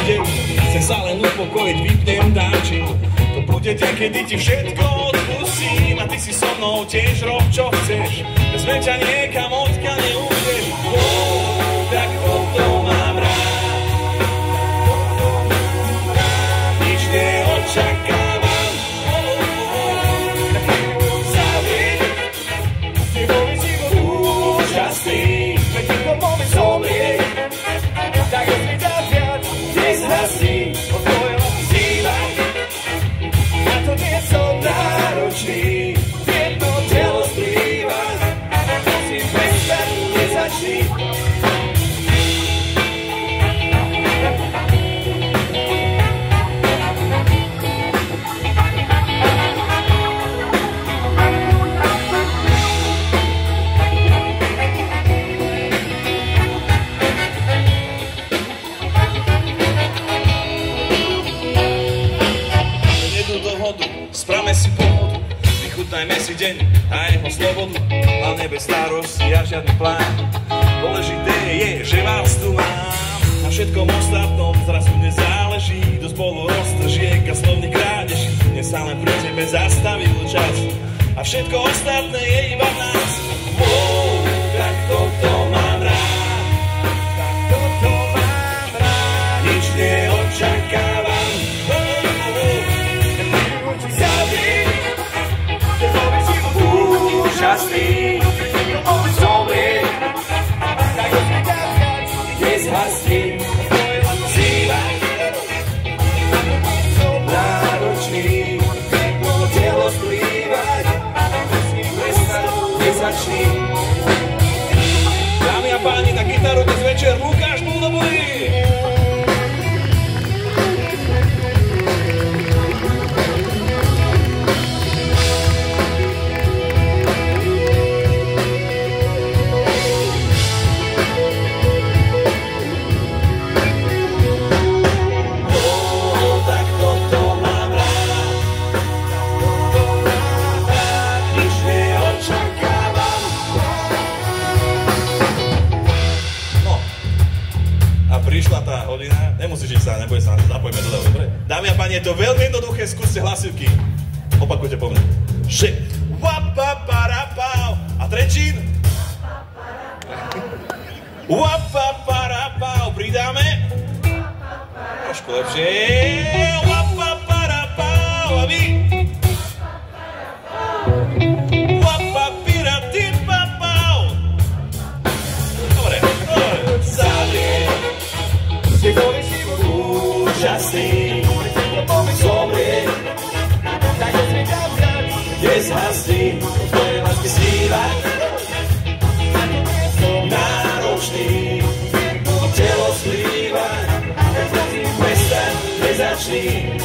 deň, chcem sa len upokojiť, vypnem dáči. To bude deň, kedy ti všetko odpustím a ty si so mnou tiež rob, čo chceš. Bez mňa ťa niekam odkiaľ neujdeš. Tak toto mám rád. Nič neočakávam. Zaviem, s tebou je život úžasný. Veď tento moment zomrie. Tak ho si dá viac, nezhasí. Od tvojho vzýva. Na to nie som náročný. Jedno telo splýva. Prosím, prestaň, nezačni. Spravme si pohodu, vychutnajme si deň a jeho slobodu. Hlavne bez starosti a žiadny plán. Dôležité je, že vás tu mám. Na všetkom ostatnom zrazu nezáleží. Do spolu roztržiek a slovných krádeží. Dnes sa len pre tebe zastavil čas a všetko ostatné je iba v nás. Tak toto mám rád. Tak toto mám rád. Nič neočakávam. Úžasný, moment zomrie. Tak ho si dá viac, nezhasí. Vzýva, náročný, jedno telo splývať. Prosím, prestaň, nezačni. Dámy a páni, na gitaru dnes večer Lukáš Buldobulý. Prišla tá hodina, nemusíš ísť sa, neboj sa, zapojme do toho, dobre? Dámy a páni, je to veľmi jednoduché, skúste hlasivky. Opakujte po mne. Wapaparapau. A Trenčín? Wapaparapau. Pridáme? Trošku lepšie. Wapaparapau. A vy? Wapapiratipapau. Dobre, dobre. Zaviem. S tebou je život úžasný. Moment zomrie. Tak ho si dá viac, nezhasí. Od tvojej lásky sníva. Náročný, jedno telo splýva. Prestaň, nezačni.